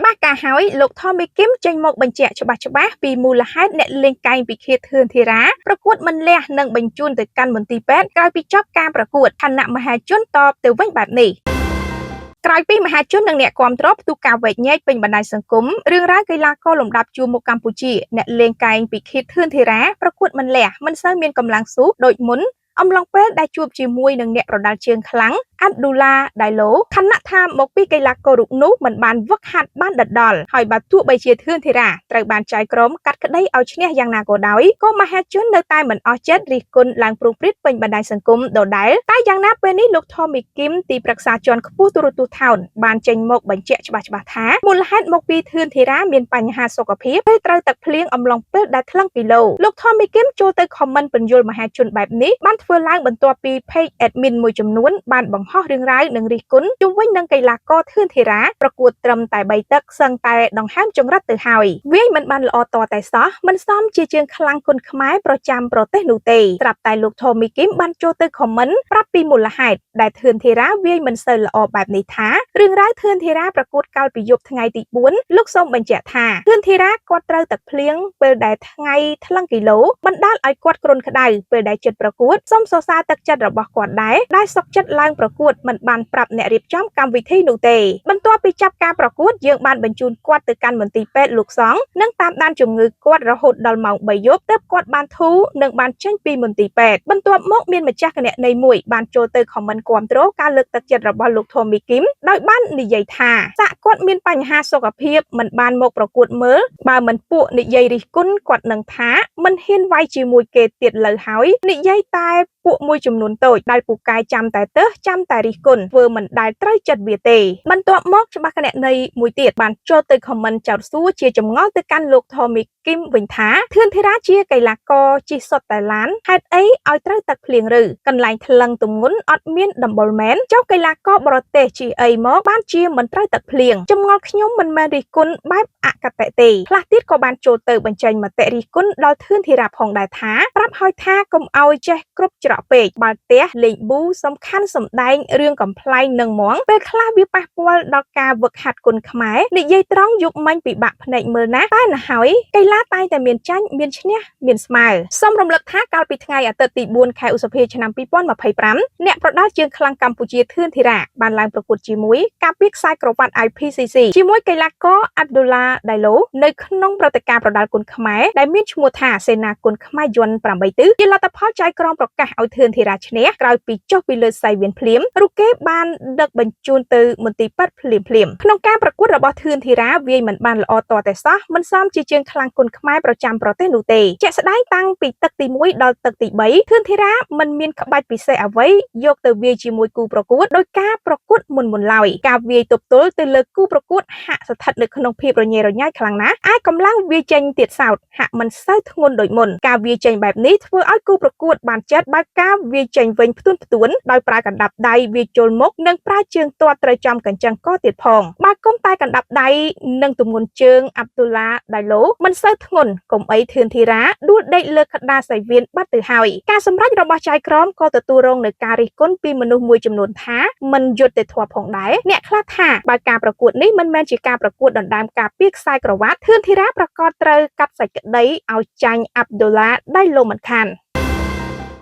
ច្បាស់ការហើយលោកថមីគឹមចេញមកបញ្ជាក់ច្បាស់ៗពីមូលហេតុអ្នកលេងកែងពិឃាតធឿនធីរ៉ាប្រកួតមិនលះនិងបញ្ជូនទៅកាន់មន្ទីរពេទ្យក្រោយពីចប់ការប្រកួតខណៈមហាជនតបទៅវិញបែបនេះក្រោយពីមហាជននិងអ្នកគាំទ្រផ្ទុះការវែកញែកពេញបណ្ដាញសង្គមរឿងរ៉ាវកីឡាករលំដាប់ជួរមុខកម្ពុជាអ្នកលេងកែងពិឃាតធឿនធីរ៉ាប្រកួតមិនលះមិនសូវមានកម្លាំងស៊ូដូចមុនអំឡុងពេលដែលជួបជាមួយនឹងអ្នកប្រដាល់ជើងខ្លាំងអាប់ឌូឡាដៃឡូខណៈថាមកពីកីឡាកររូបនោះមិនបានវឹកហាត់បានដដល់ហើយបើទោះបីជាធឿនធីរ៉ាត្រូវបានចៅក្រមកាត់ក្តីឲ្យឈ្នះយ៉ាងណាក៏ដោយក៏មហាជននៅតែមិនអស់ចិត្តរិះគន់ឡើងព្រោងព្រាតពេញបណ្ដាញសង្គមដដែលតែយ៉ាងណាពេលនេះលោកថមីគឹមទីប្រឹក្សាជាន់ខ្ពស់ទូរទស្សន៍ថោនបានចេញមកបញ្ជាក់ច្បាស់ៗថាមូលហេតុមកពីធឿនធីរ៉ាមានបញ្ហាសុខភាពពេលត្រូវទឹកភ្លៀងអំឡុងពេលដែលថ្លឹងពីឡូលោកថមីគឹមចូលទៅខមមិនបញ្យល់មហាជនបែបនេះបានធ្វើឡើងបន្ទាប់ពី page admin មួយចំនួនបានបង្ហោះរឿងរ៉ាវនិងរិះគន់ជុំវិញនឹងកីឡាករធឿនធីរ៉ាប្រកួតត្រឹមតែ3ទឹកសឹងតែដង្ហើមចង្រិតទៅហើយវាយមិនបានល្អតតែសោះមិនសមជាជើងខ្លាំងគុនខ្មែរប្រចាំប្រទេសនោះទេត្រាប់តែលោកថមីគឹមបានចូលទៅខមមិនប្រាប់ពីមូលហេតុដែលធឿនធីរ៉ាវាយមិនសូវល្អបែបនេះថារឿងរ៉ាវធឿនធីរ៉ាប្រកួតកាលពីយប់ថ្ងៃទី4លោកសូមបញ្ជាក់ថាធឿនធីរ៉ាគាត់ត្រូវទឹកភ្លៀងពេលដែលថ្ងៃថ្លឹងគីឡូបណ្ដាលឲ្យគាត់គ្រុនក្តៅពេលដែលចិត្តប្រកួតសូមសរសើរទឹកចិត្តរបស់គាត់ដែលសុខចិត្តឡើងប្រកួតមិនបានប្រាប់អ្នករៀបចំកម្មវិធីនោះទេបន្ទាប់ពីចាប់ការប្រកួតយើងបានបញ្ជូនគាត់ទៅកាន់មន្ទីរពេទ្យលោកសង្ឃនិងតាមដានជំងឺគាត់រហូតដល់ម៉ោង3យប់ទើបគាត់បានធូរនិងបានចេញពីមន្ទីរពេទ្យបន្ទាប់មកមានម្ចាស់គណនីមួយបានចូលទៅខមមិនគាំទ្រការលើកទឹកចិត្តរបស់លោកថមីគឹមដោយបាននិយាយថាសាក់គាត់មានបញ្ហាសុខភាពមិនបានមកប្រកួតមើលបើមិនពួកនិយាយរិះគន់គាត់នឹងថាមិនហ៊ានវាយជាមួយគេទៀតលើហើយនិយាយតែពួកមួយចំនួនតូចដែលពូកែចាំតែទើសចាំតែរិះគន់ធ្វើមិនដែលត្រូវចិត្តវាទេបន្ទាប់មកច្បាស់គណនីមួយទៀតបានចូលទៅខមមិនចោទសួរជាចម្ងល់ទៅកាន់លោកថមីគឹមវិញថាធឿនធីរ៉ាជាកីឡាករជិះសុទ្ធតែឡានហេតុអីឲ្យត្រូវទឹកភ្លៀងឬកន្លែងថ្លឹងទម្ងន់អត់មានដំបូលមែនចុះកីឡាករបរទេសជិះអីមកបានជាមិនត្រូវទឹកភ្លៀងចម្ងល់ខ្ញុំមិនមែនរិះគន់បែបអកតេទេខ្លះទៀតក៏បានចូលទៅបញ្ចេញមតិរិះគន់ដល់ធឿនធីរ៉ាផងដែរថាប្រាប់ឲ្យថាកុំឲ្យចេះគ្រប់ច្រកពេកបាល់ទះលេងប៊ូសំខាន់សំដែងរឿងកំ ប្លែងនឹងហ្មងពេលខ្លះវាប៉ះពាល់ដល់ការវឹកហាត់គុនខ្មែរនិយាយត្រង់យប់មិញពិបាកភ្នែកមើលណាតែណាហើយកីឡាតែងតែមានចាញ់មានឈ្នះមានស្មើសូមរំលឹកថាកាលពីថ្ងៃអាទិត្យទី4ខែឧសភាឆ្នាំ2025អ្នកប្រដាល់ជើងខ្លាំងកម្ពុជាធឿនធីរ៉ាបានឡើងប្រកួតជាមួយការពារខ្សែក្រវ៉ាត់ IPCC ជាមួយកីឡាករអាប់ឌូឡាដៃឡូនៅក្នុងព្រឹត្តិការណ៍ប្រដាល់គុនខ្មែរដែលមានឈ្មោះថាសេនាគុនខ្មែរយន្ត8ទិសជាលទ្ធផលចៅក្រមប្រកាសឲ្យធឿនធីរ៉ាឈ្នះក្រោយពីចុះពីលើសៃវៀនភ្លាមរូគេបានដឹកបញ្ជូនទៅមន្ទីរពេទ្យភ្លាមក្នុងការប្រកួតរបស់ធឿនធីរ៉ាវាយមិនបានល្អតតែសោះមិនសមជាជើងខ្លាំងគុនខ្មែរប្រចាំប្រទេសនោះទេជាក់ស្ដែងតាំងពីទឹកទី1ដល់ទឹកទី3ធឿនធីរ៉ាមិនមានក្បាច់ពិសេសអ្វីយកទៅវាយជាមួយគូប្រកួតដោយការប្រកួតមុនឡើយការវាយទប់ទល់ទៅលើគូប្រកួតហាក់ស្ថិតនៅក្នុងភាពរញ៉េរញ៉ៃខ្លាំងណាស់អាចកម្លាំងវាយចេញទៀតសោតហាក់មិនសូវធ្ងន់ដូចមុនការវាយចេញបែបនេះធ្វើឲ្យគូប្រកួតបានចិត្តបើការវាយចេញវិញផ្ទួនដោយប្រើកណ្ដាប់ដៃវាយជល់មុខនិងប្រើជើងទាត់ត្រូវចំកញ្ចឹងកទៀតផងបើគុំតែកណ្ដាប់ដៃនិងទម្ងន់ជើងអាប់ឌូឡាដៃឡូមិនសូវធ្ងន់កុំអីធឿនធីរ៉ាដួលដេកលើក្តារសៃវៀនបាត់ទៅហើយការសម្រេចរបស់ចៅក្រមក៏ទទួលរងនឹងការរិះគន់ពីមនុស្សមួយចំនួនថាមិនយុត្តិធម៌ផងដែរអ្នកខ្លះថាបើការប្រកួតនេះមិនមែនជាការប្រកួតដណ្ដើមការពារខ្សែក្រវ៉ាត់ធឿនធីរ៉ាប្រកាសត្រូវកាត់សាច់ក្តីឲ្យចាញ់អាប់ឌូឡាដៃឡូមិនខាន